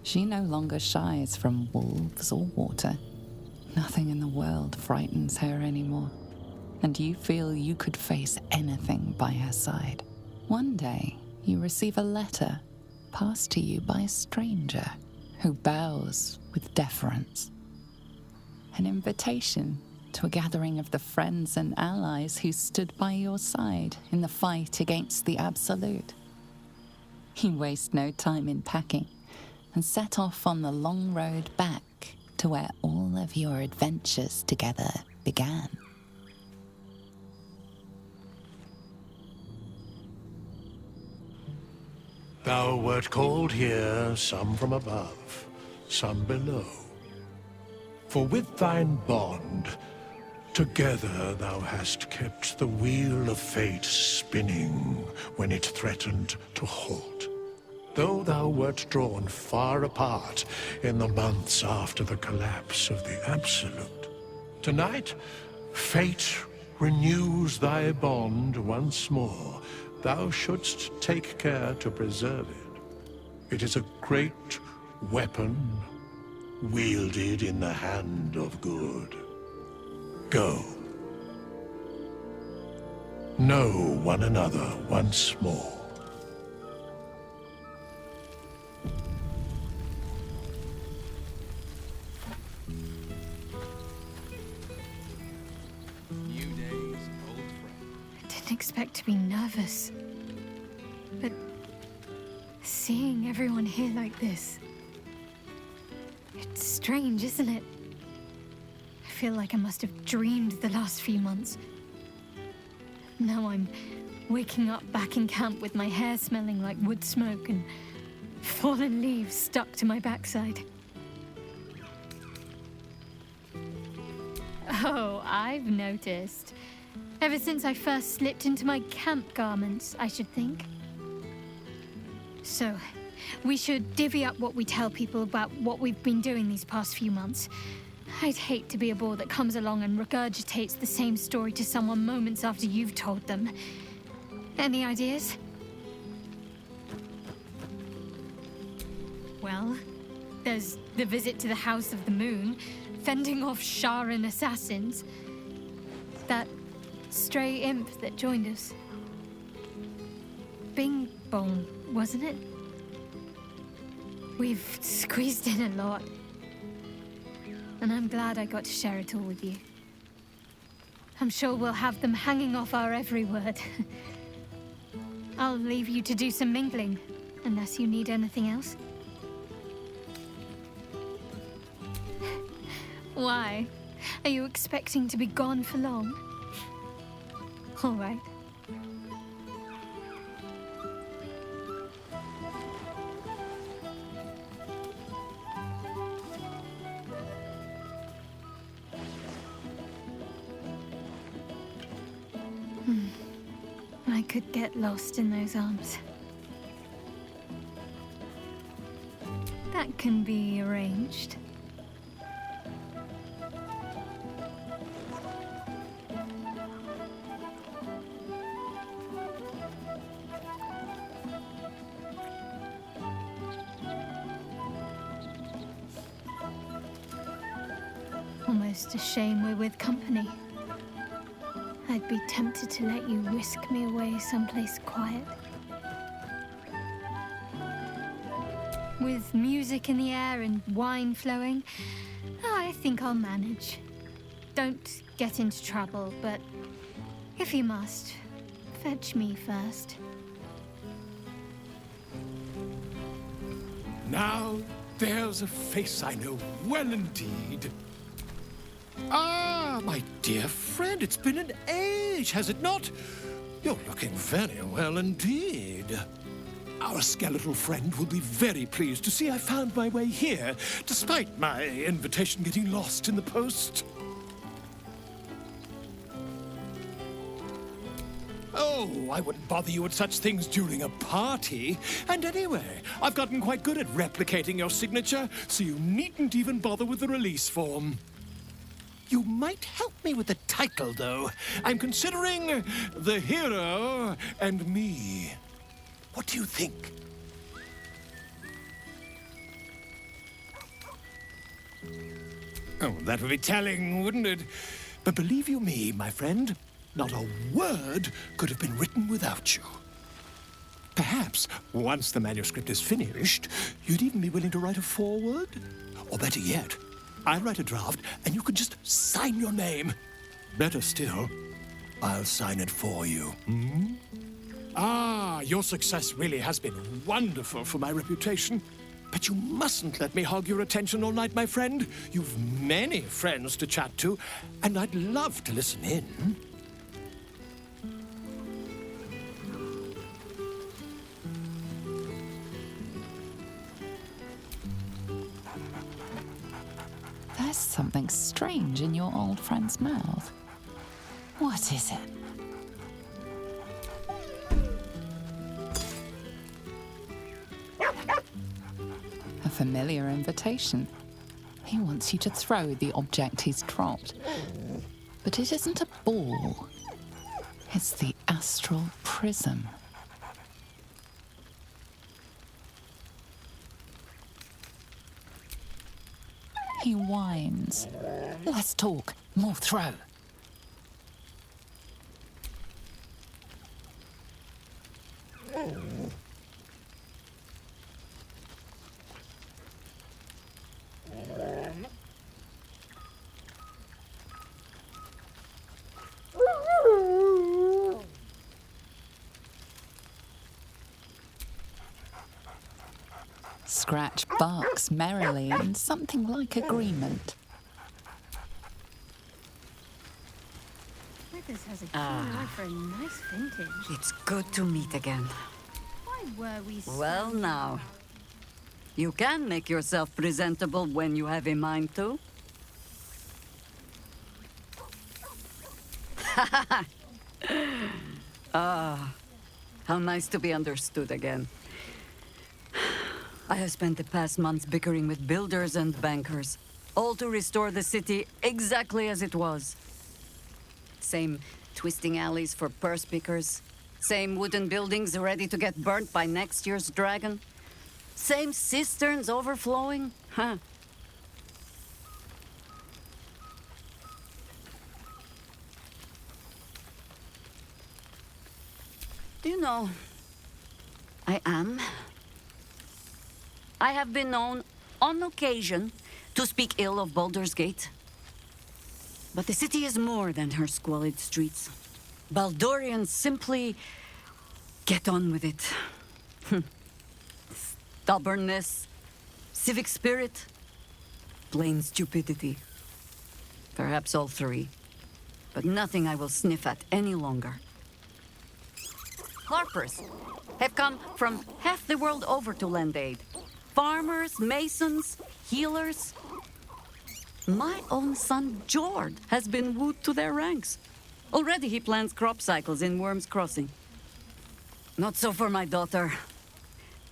She no longer shies from wolves or water. Nothing in the world frightens her anymore, and you feel you could face anything by her side. One day, you receive a letter passed to you by a stranger who bows with deference. An invitation to a gathering of the friends and allies who stood by your side in the fight against the Absolute. You waste no time in packing and set off on the long road back to where all of your adventures together began. Thou wert called here, some from above, some below. For with thine bond, together thou hast kept the wheel of fate spinning when it threatened to halt. Though thou wert drawn far apart in the months after the collapse of the Absolute, tonight, fate renews thy bond once more. Thou shouldst take care to preserve it. It is a great weapon, wielded in the hand of good. Go. Know one another once more. Expect to be nervous, but seeing everyone here like this, it's strange, isn't it? I feel like I must have dreamed the last few months. Now I'm waking up back in camp with my hair smelling like wood smoke and fallen leaves stuck to my backside. Oh, I've noticed. Ever since I first slipped into my camp garments, I should think. So, we should divvy up what we tell people about what we've been doing these past few months. I'd hate to be a bore that comes along and regurgitates the same story to someone moments after you've told them. Any ideas? Well, there's the visit to the House of the Moon, fending off Sharan assassins. That stray imp that joined us. Bing Bong, wasn't it? We've squeezed in a lot. And I'm glad I got to share it all with you. I'm sure we'll have them hanging off our every word. I'll leave you to do some mingling, unless you need anything else. Why? Are you expecting to be gone for long? All right. I could get lost in those arms. That can be arranged. Almost a shame we're with company. I'd be tempted to let you whisk me away someplace quiet. With music in the air and wine flowing, I think I'll manage. Don't get into trouble, but if you must, fetch me first. Now, there's a face I know well indeed. Ah, my dear friend, it's been an age, has it not? You're looking very well indeed. Our skeletal friend will be very pleased to see I found my way here, despite my invitation getting lost in the post. Oh, I wouldn't bother you with such things during a party. And anyway, I've gotten quite good at replicating your signature, so you needn't even bother with the release form. You might help me with the title, though. I'm considering The Hero and Me. What do you think? Oh, that would be telling, wouldn't it? But believe you me, my friend, not a word could have been written without you. Perhaps, once the manuscript is finished, you'd even be willing to write a foreword? Or better yet, I'll write a draft and you can just sign your name. Better still, I'll sign it for you. Hmm? Ah, your success really has been wonderful for my reputation. But you mustn't let me hog your attention all night, my friend. You've many friends to chat to, and I'd love to listen in. There's something strange in your old friend's mouth. What is it? A familiar invitation. He wants you to throw the object he's dropped. But it isn't a ball. It's the astral prism. He whines. Less talk, more throw. Scratch barks merrily in something like agreement. Withers has a keen eye for a nice vintage. It's good to meet again. Why were we so... Well now, you can make yourself presentable when you have a mind to. How nice to be understood again. I have spent the past months bickering with builders and bankers, all to restore the city exactly as it was. Same twisting alleys for purse pickers, same wooden buildings ready to get burnt by next year's dragon, same cisterns overflowing, huh? Do you know, I have been known, on occasion, to speak ill of Baldur's Gate. But the city is more than her squalid streets. Baldurians simply get on with it. Stubbornness, civic spirit, plain stupidity. Perhaps all three. But nothing I will sniff at any longer. Harpers have come from half the world over to lend aid. Farmers, masons, healers. My own son, Jord, has been wooed to their ranks. Already he plans crop cycles in Worm's Crossing. Not so for my daughter.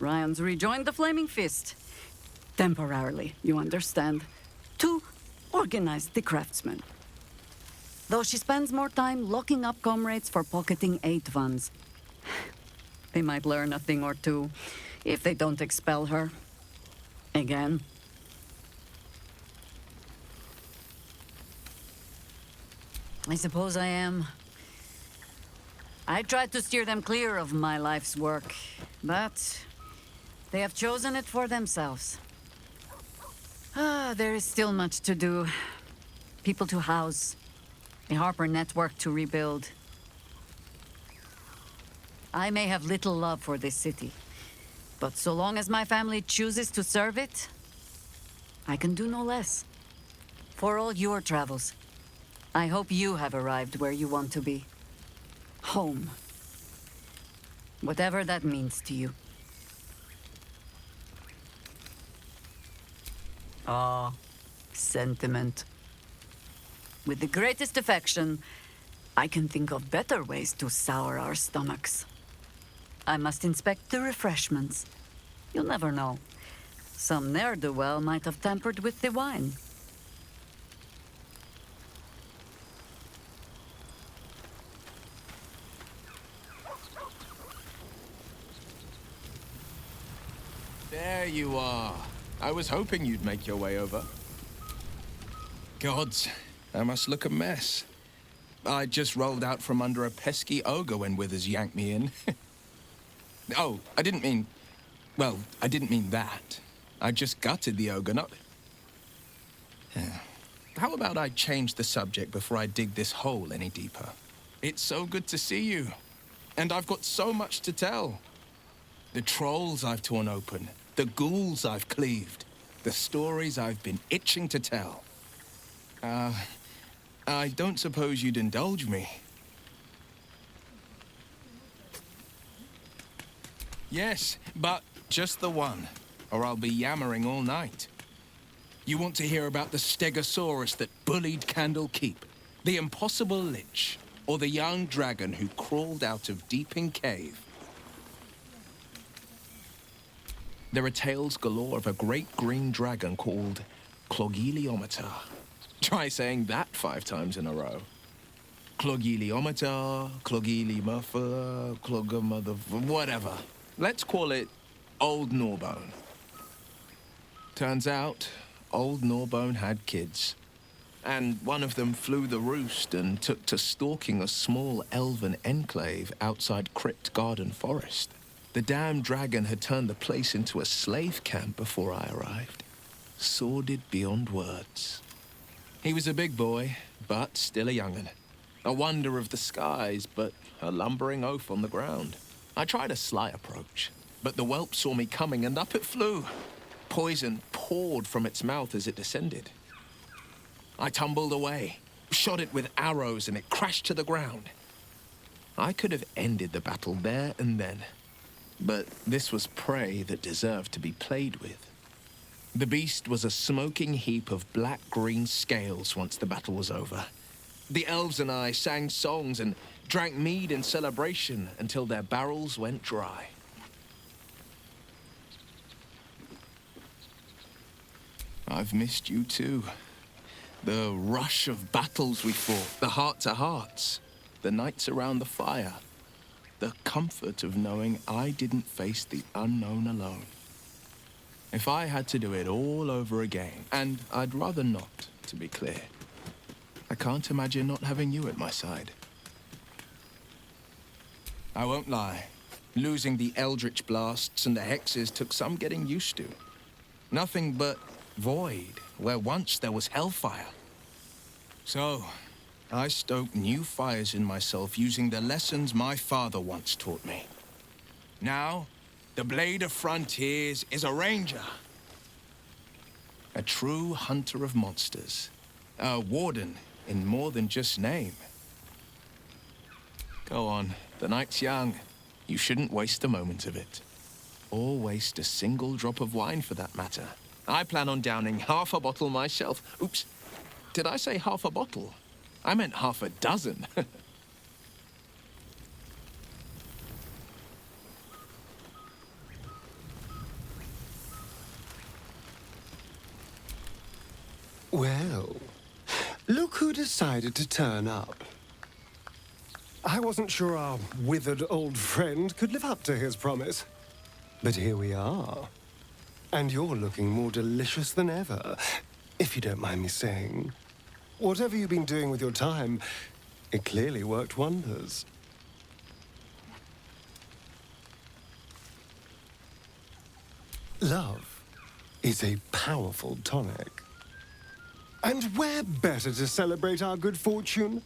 Ryan's rejoined the Flaming Fist. Temporarily, you understand. To organize the craftsmen. Though she spends more time locking up comrades for pocketing aid funds. They might learn a thing or two if they don't expel her. Again. I suppose I am. I tried to steer them clear of my life's work, but they have chosen it for themselves. There is still much to do. People to house, a Harper network to rebuild. I may have little love for this city, but so long as my family chooses to serve it, I can do no less. For all your travels, I hope you have arrived where you want to be. Home. Whatever that means to you. Ah, sentiment. With the greatest affection, I can think of better ways to sour our stomachs. I must inspect the refreshments. You'll never know. Some ne'er-do-well might have tampered with the wine. There you are. I was hoping you'd make your way over. Gods, I must look a mess. I just rolled out from under a pesky ogre when Withers yanked me in. Oh, I didn't mean... Well, I didn't mean that. I just gutted the ogre, not... How about I change the subject before I dig this hole any deeper? It's so good to see you. And I've got so much to tell. The trolls I've torn open, the ghouls I've cleaved, the stories I've been itching to tell. I don't suppose you'd indulge me. Yes, but just the one, or I'll be yammering all night. You want to hear about the Stegosaurus that bullied Candle Keep, the impossible lich, or the young dragon who crawled out of Deeping Cave? There are tales galore of a great green dragon called Clogiliometer. Try saying that 5 times in a row. Clogiliometer, Clogilimuffler, Clogamother, whatever. Let's call it Old Gnawbone. Turns out, Old Gnawbone had kids. And one of them flew the roost and took to stalking a small elven enclave outside Crypt Garden Forest. The damned dragon had turned the place into a slave camp before I arrived. Sordid beyond words. He was a big boy, but still a young'un. A wonder of the skies, but a lumbering oaf on the ground. I tried a sly approach, but the whelp saw me coming and up it flew. Poison poured from its mouth as it descended. I tumbled away, shot it with arrows, and it crashed to the ground. I could have ended the battle there and then, but this was prey that deserved to be played with. The beast was a smoking heap of black-green scales once the battle was over. The elves and I sang songs and drank mead in celebration until their barrels went dry. I've missed you too. The rush of battles we fought, the heart-to-hearts, the nights around the fire, the comfort of knowing I didn't face the unknown alone. If I had to do it all over again, and I'd rather not, to be clear, I can't imagine not having you at my side. I won't lie. Losing the eldritch blasts and the hexes took some getting used to. Nothing but void, where once there was hellfire. So, I stoked new fires in myself using the lessons my father once taught me. Now, the Blade of Frontiers is a ranger. A true hunter of monsters. A warden in more than just name. Go on, the night's young. You shouldn't waste a moment of it. Or waste a single drop of wine for that matter. I plan on downing half a bottle myself. Oops, did I say half a bottle? I meant half a dozen. Well, look who decided to turn up. I wasn't sure our withered old friend could live up to his promise. But here we are. And you're looking more delicious than ever, if you don't mind me saying. Whatever you've been doing with your time, it clearly worked wonders. Love is a powerful tonic. And where better to celebrate our good fortune?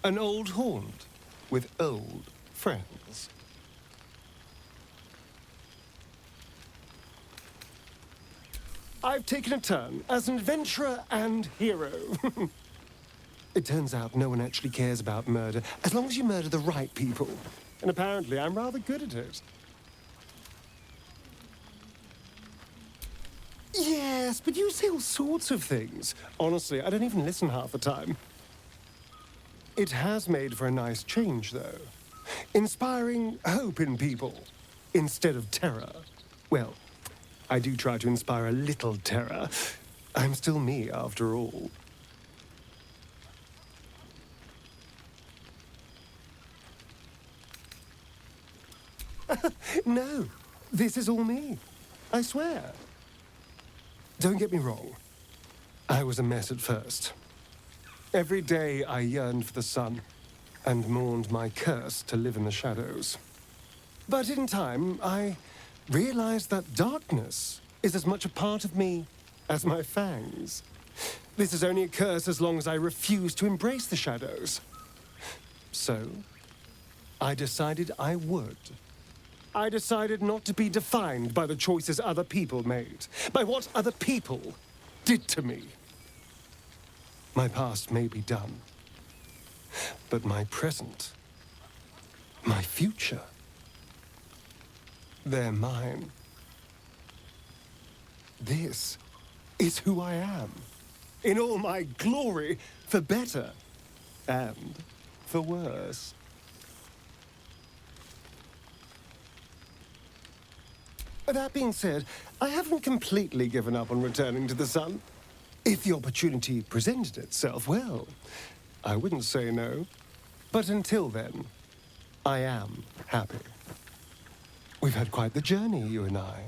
An old haunt with old friends. I've taken a turn as an adventurer and hero. It turns out no one actually cares about murder as long as you murder the right people. And apparently I'm rather good at it. Yes, but you say all sorts of things. Honestly, I don't even listen half the time. It has made for a nice change, though. Inspiring hope in people instead of terror. Well, I do try to inspire a little terror. I'm still me, after all. No, this is all me. I swear. Don't get me wrong. I was a mess at first. Every day I yearned for the sun and mourned my curse to live in the shadows. But in time, I realized that darkness is as much a part of me as my fangs. This is only a curse as long as I refuse to embrace the shadows. So, I decided I would. I decided not to be defined by the choices other people made, by what other people did to me. My past may be done, but my present, my future, they're mine. This is who I am, in all my glory, for better and for worse. That being said, I haven't completely given up on returning to the sun. If the opportunity presented itself, well, I wouldn't say no. But until then, I am happy. We've had quite the journey, you and I.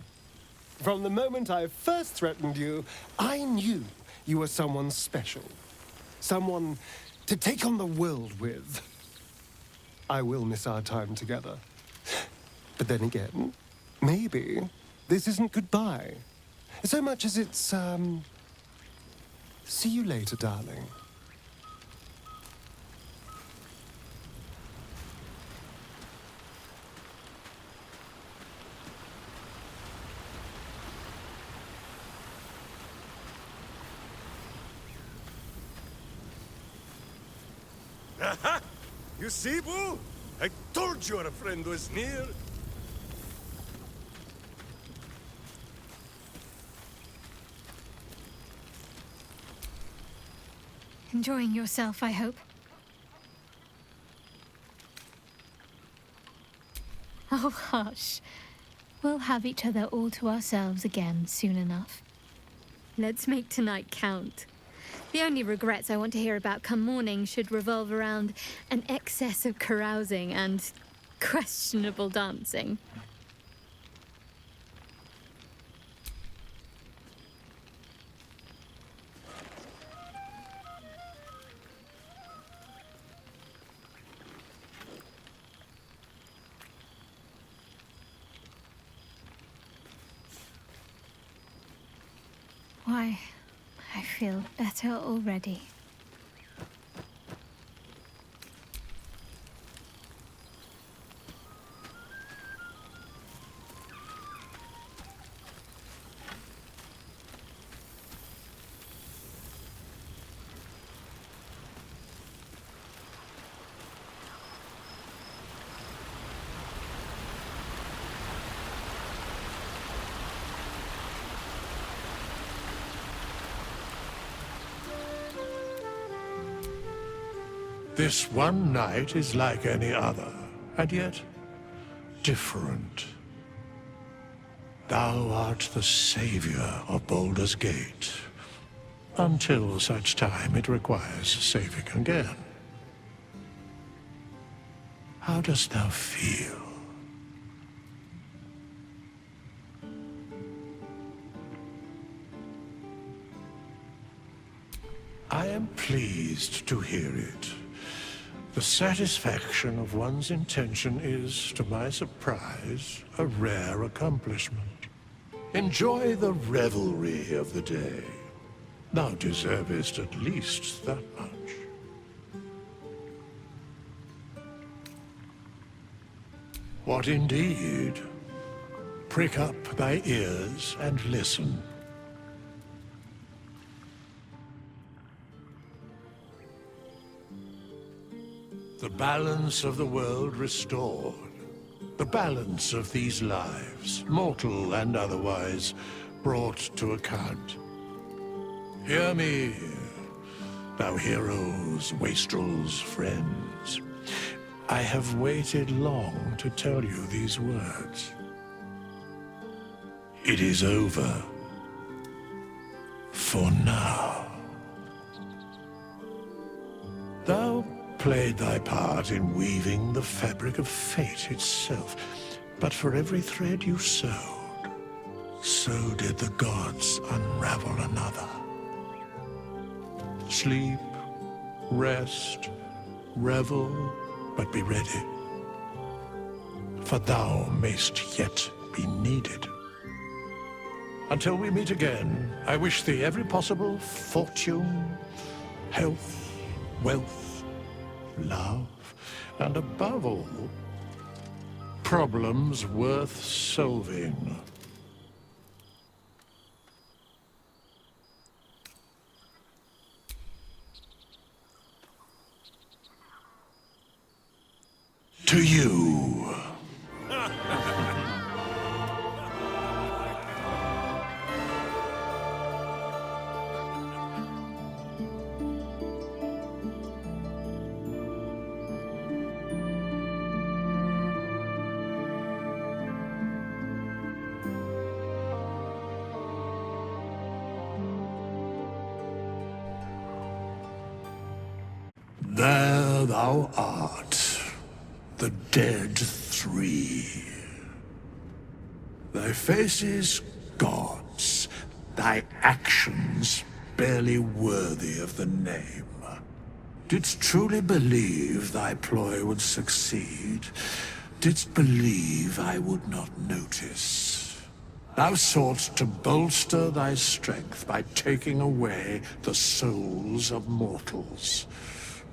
From the moment I first threatened you, I knew you were someone special. Someone to take on the world with. I will miss our time together. But then again, maybe this isn't goodbye. So much as it's, see you later, darling. Aha! You see, Boo? I told you our friend was near. Enjoying yourself, I hope. Oh, hush. We'll have each other all to ourselves again soon enough. Let's make tonight count. The only regrets I want to hear about come morning should revolve around an excess of carousing and questionable dancing. Why, I feel better already. This one night is like any other, and yet different. Thou art the savior of Baldur's Gate, until such time it requires saving again. How dost thou feel? I am pleased to hear it. The satisfaction of one's intention is, to my surprise, a rare accomplishment. Enjoy the revelry of the day. Thou deservest at least that much. What indeed? Prick up thy ears and listen. The balance of the world restored. The balance of these lives, mortal and otherwise, brought to account. Hear me, thou heroes, wastrels, friends. I have waited long to tell you these words. It is over. For now. Thou played thy part in weaving the fabric of fate itself, but for every thread you sewed, so did the gods unravel another. Sleep, rest, revel, but be ready. For thou mayst yet be needed. Until we meet again, I wish thee every possible fortune, health, wealth, love, and above all, problems worth solving. To you. There thou art, the dead three. Thy faces gods, thy actions barely worthy of the name. Didst truly believe thy ploy would succeed? Didst believe I would not notice? Thou soughtst to bolster thy strength by taking away the souls of mortals.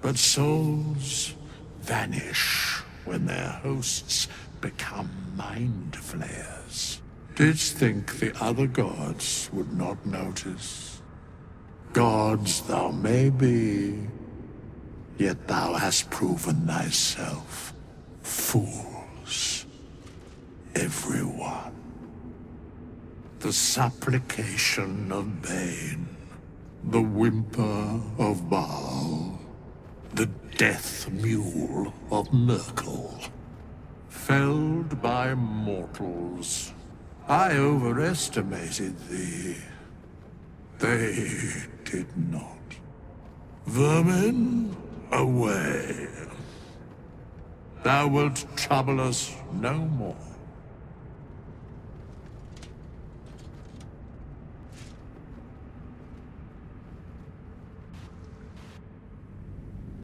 But souls vanish when their hosts become mind flayers. Didst think the other gods would not notice? Gods thou may be, yet thou hast proven thyself fools. Everyone. The supplication of Bane, the whimper of Baal, the death mule of Merkel. Felled by mortals. I overestimated thee. They did not. Vermin, away. Thou wilt trouble us no more.